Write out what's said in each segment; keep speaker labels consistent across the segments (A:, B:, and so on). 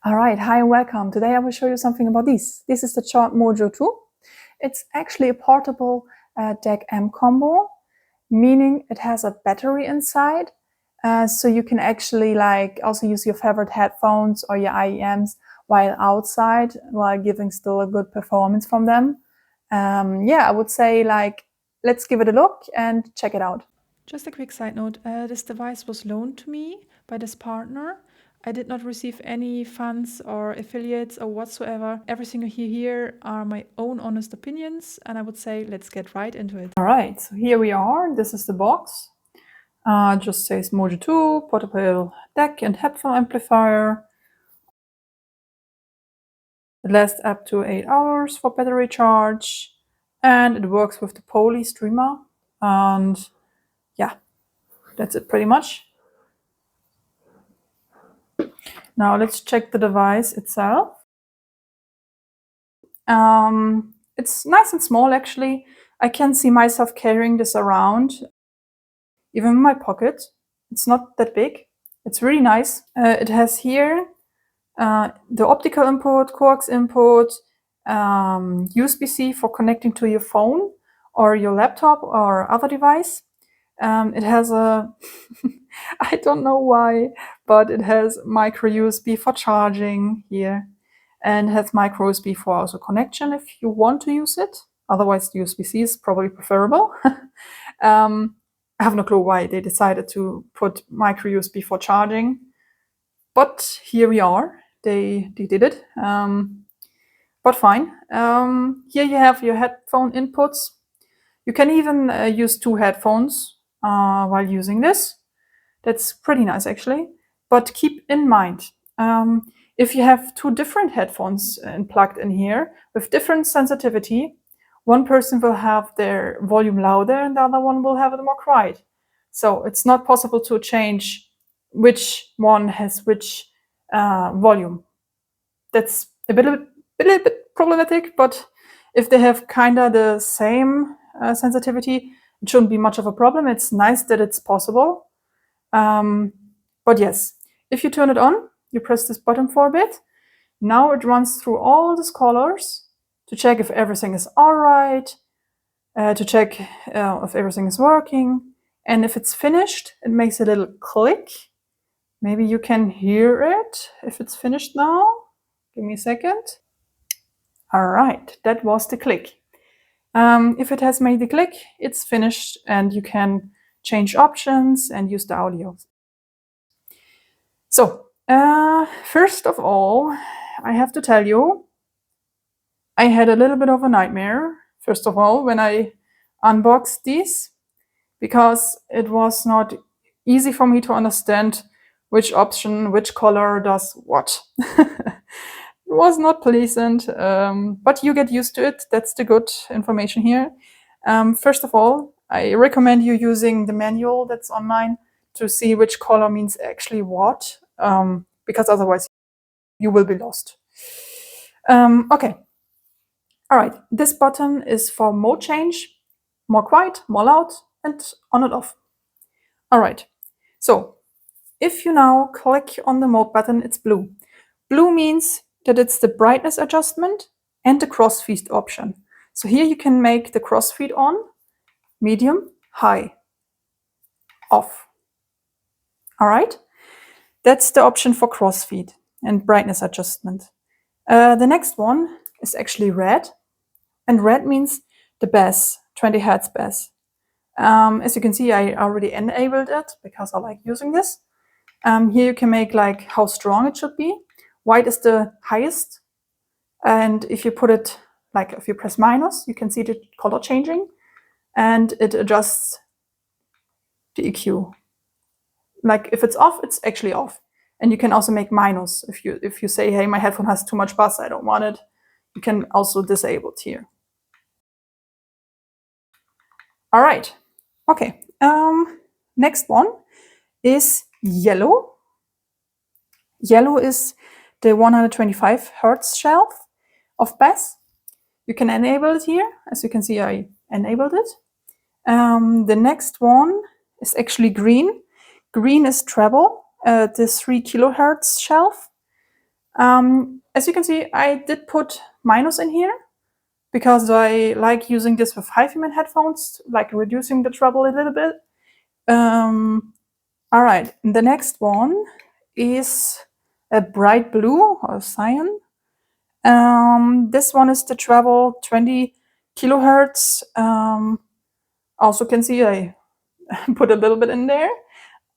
A: Alright, hi and welcome. Today I will show you something about this. This is the Chord Mojo 2. It's actually a portable DAC amp combo, meaning it has a battery inside. So you can actually also use your favorite headphones or your IEMs while outside, while giving still a good performance from them. I would say let's give it a look and check it out.
B: Just a quick side note, this device was loaned to me by this partner. I did not receive any funds or affiliates or whatsoever. Everything you hear here are my own honest opinions, and I would say let's get right into it.
A: Alright, so here we are. This is the box. Just says Mojo 2, portable DAC and headphone amplifier. It lasts up to 8 hours for battery charge, and it works with the Poly streamer. And yeah, that's it pretty much. Now let's check the device itself. It's nice and small actually. I can see myself carrying this around, even in my pocket. It's not that big. It's really nice. It has here the optical input, coax input, USB-C for connecting to your phone or your laptop or other device. It has a, I don't know why, but it has micro USB for charging here, and has micro USB for also connection if you want to use it. Otherwise, USB-C is probably preferable. I have no clue why they decided to put micro USB for charging, but here we are. They did it, but fine. Here you have your headphone inputs. You can even use 2 headphones while using this. That's pretty nice actually. But keep in mind, if you have 2 different headphones plugged in here with different sensitivity, one person will have their volume louder and the other one will have it more quiet. So it's not possible to change which one has which volume. That's a little bit problematic, but if they have kinda the same sensitivity, it shouldn't be much of a problem. It's nice that it's possible. But yes, if you turn it on, you press this button for a bit. Now it runs through all these colors to check if everything is all right, to check if everything is working. And if it's finished, it makes a little click. Maybe you can hear it if it's finished now. Give me a second. All right, that was the click. If it has made the click, it's finished and you can change options and use the audio. So, first of all, I have to tell you, I had a little bit of a nightmare, first of all, when I unboxed these, because it was not easy for me to understand which option, which color does what. It was not pleasant, but you get used to it. That's the good information here. First of all, I recommend you using the manual that's online to see which color means actually what, because otherwise you will be lost. Okay. All right. This button is for mode change, more quiet, more loud, and on and off. All right. So if you now click on the mode button, it's blue. Blue means that it's the brightness adjustment and the crossfeed option. So here you can make the crossfeed on, medium, high, off. All right. That's the option for crossfeed and brightness adjustment. The next one is actually red, and red means the bass, 20 Hz bass. As you can see, I already enabled it because I like using this. Here you can make how strong it should be. White is the highest, and if you put it if you press minus, you can see the color changing, and it adjusts the EQ. If it's off, it's actually off. And you can also make minus if you say, hey, my headphone has too much bass, I don't want it. You can also disable it here. All right. Okay. Next one is yellow. Yellow is the 125 Hz shelf of bass. You can enable it here. As you can see, I enabled it. The next one is actually green. Green is treble, the 3 kHz shelf. As you can see, I did put minus in here because I like using this with HiFiMan headphones, like reducing the treble a little bit. All right, the next one is a bright blue or cyan. This one is the treble 20 kilohertz. Also can see I put a little bit in there.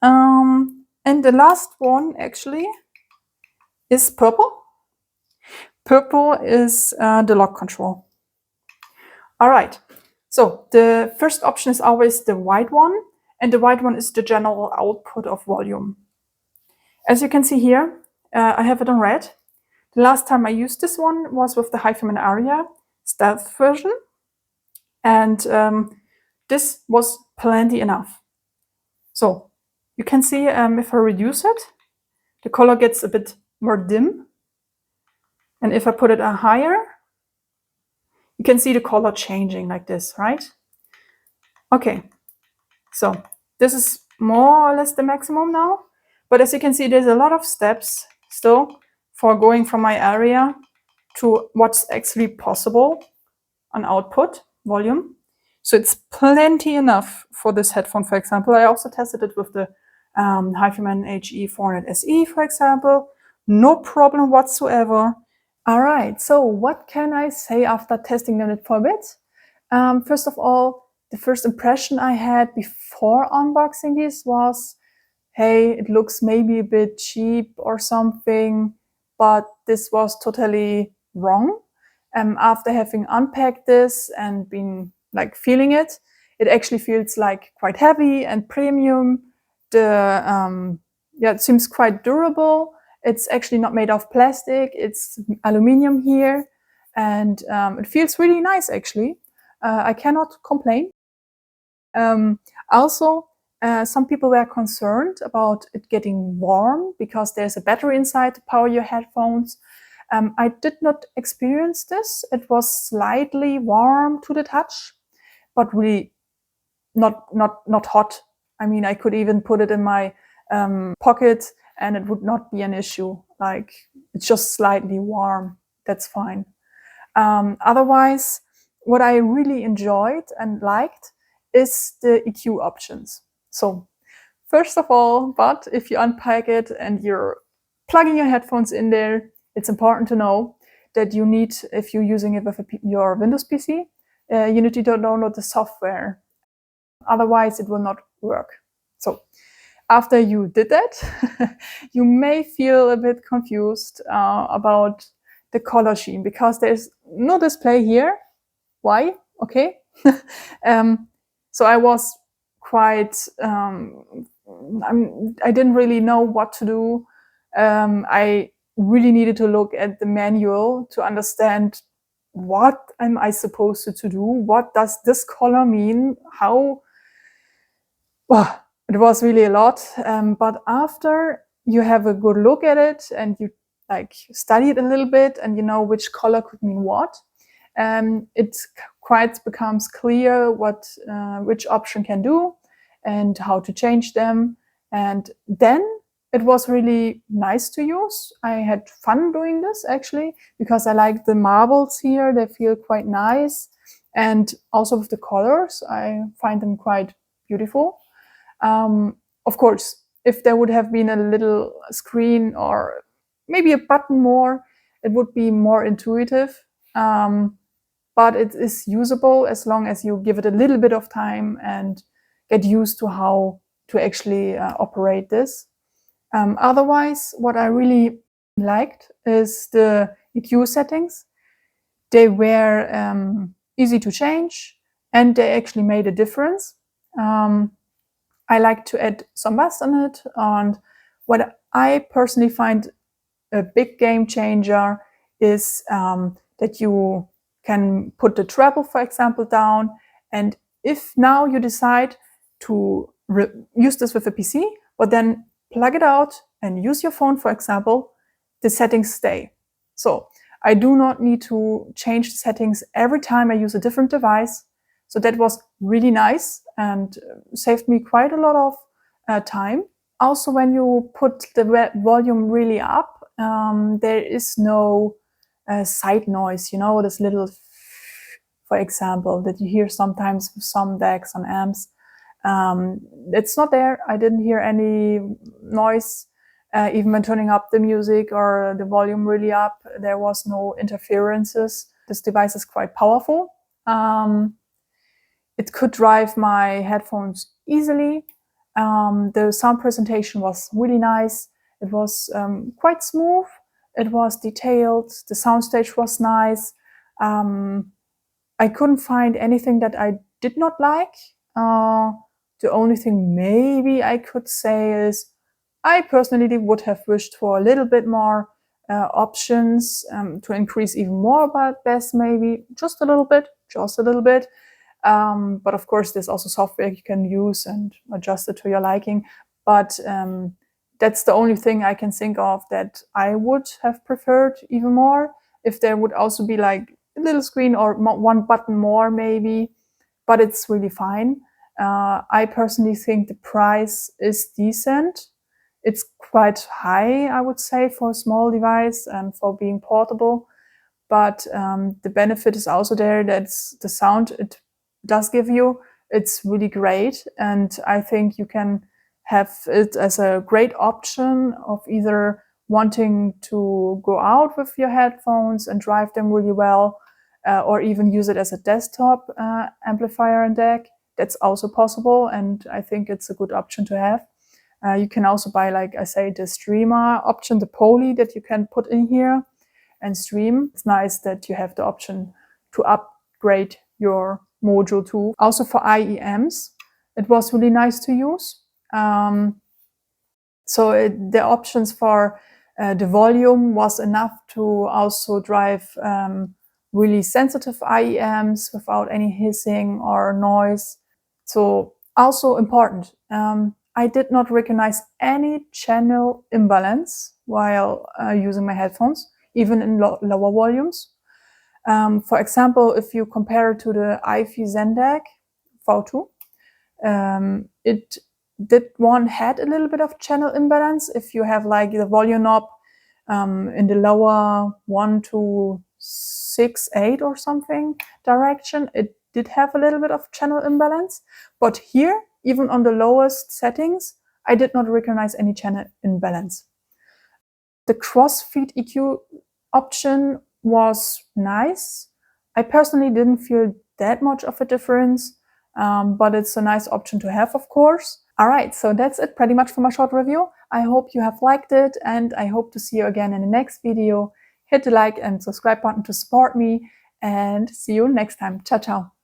A: And the last one actually is purple. Purple is the lock control. All right, so the first option is always the white one, and the white one is the general output of volume. As you can see here, I have it on red. The last time I used this one was with the HiFiMan Aria stealth version, and this was plenty enough. So you can see if I reduce it, the color gets a bit more dim. And if I put it higher, you can see the color changing like this, right? Okay, so this is more or less the maximum now. But as you can see, there's a lot of steps still for going from my area to what's actually possible on output volume. So it's plenty enough for this headphone, for example. I also tested it with the HiFiMan HE400 SE, for example. No problem whatsoever. All right, so what can I say after testing them for a bit? First of all, the first impression I had before unboxing this was, hey, it looks maybe a bit cheap or something, but this was totally wrong. After having unpacked this and been like feeling it, it actually feels like quite heavy and premium. It seems quite durable. It's actually not made of plastic. It's aluminum here, and it feels really nice actually. I cannot complain. Also, some people were concerned about it getting warm because there's a battery inside to power your headphones. I did not experience this. It was slightly warm to the touch, but really not hot. I mean, I could even put it in my pocket and it would not be an issue. Like, it's just slightly warm. That's fine. Otherwise, what I really enjoyed and liked is the EQ options. So first of all, but if you unpack it and you're plugging your headphones in there, it's important to know that you need, if you're using it with your Windows PC, you need to download the software. Otherwise, it will not work. So after you did that, you may feel a bit confused about the color scheme because there's no display here. Why? Okay. So I was quite, I didn't really know what to do. I really needed to look at the manual to understand what am I supposed to do? What does this color mean? How? Well, it was really a lot. But after you have a good look at it and you like study it a little bit and you know which color could mean what, it quite becomes clear what which option can do and how to change them. And then it was really nice to use. I had fun doing this actually because I like the marbles here. They feel quite nice. And also with the colors, I find them quite beautiful. Of course, if there would have been a little screen or maybe a button more, it would be more intuitive. But it is usable as long as you give it a little bit of time and get used to how to actually operate this. Otherwise, what I really liked is the EQ settings. They were easy to change and they actually made a difference. I like to add some bass on it, and what I personally find a big game changer is that you can put the treble, for example, down, and if now you decide to use this with a PC, but then plug it out and use your phone, for example, the settings stay. So I do not need to change the settings every time I use a different device. So that was really nice and saved me quite a lot of time. Also, when you put the volume really up, There is no side noise, you know, this little, for example, that you hear sometimes with some decks on amps. It's not there. I didn't hear any noise, even when turning up the music or the volume really up. There was no interferences. This device is quite powerful. It could drive my headphones easily. The sound presentation was really nice. It was quite smooth. It was detailed. The soundstage was nice. I couldn't find anything that I did not like. The only thing maybe I could say is I personally would have wished for a little bit more options to increase even more about bass, maybe just a little bit, just a little bit. But of course, there's also software you can use and adjust it to your liking. But that's the only thing I can think of that I would have preferred even more. If there would also be like a little screen or one button more maybe, but it's really fine. I personally think the price is decent. It's quite high, I would say, for a small device and for being portable. But the benefit is also there that the sound it does give you, it's really great. And I think you can have it as a great option of either wanting to go out with your headphones and drive them really well, or even use it as a desktop amplifier and deck. That's also possible, and I think it's a good option to have. You can also buy, like I say, the streamer option, the poly that you can put in here and stream. It's nice that you have the option to upgrade your Mojo too. Also for IEMs, it was really nice to use. The options for the volume was enough to also drive really sensitive IEMs without any hissing or noise. So also important. I did not recognize any channel imbalance while using my headphones, even in lower volumes. For example, if you compare it to the iFi Zen deck V2, one had a little bit of channel imbalance. If you have like the volume knob in the lower 1 to 6, 8 or something direction, it did have a little bit of channel imbalance. But here, even on the lowest settings, I did not recognize any channel imbalance. The crossfeed EQ option was nice. I personally didn't feel that much of a difference, but it's a nice option to have, of course. All right, so that's it pretty much for my short review. I hope you have liked it, and I hope to see you again in the next video. Hit the like and subscribe button to support me, and see you next time. Ciao, ciao.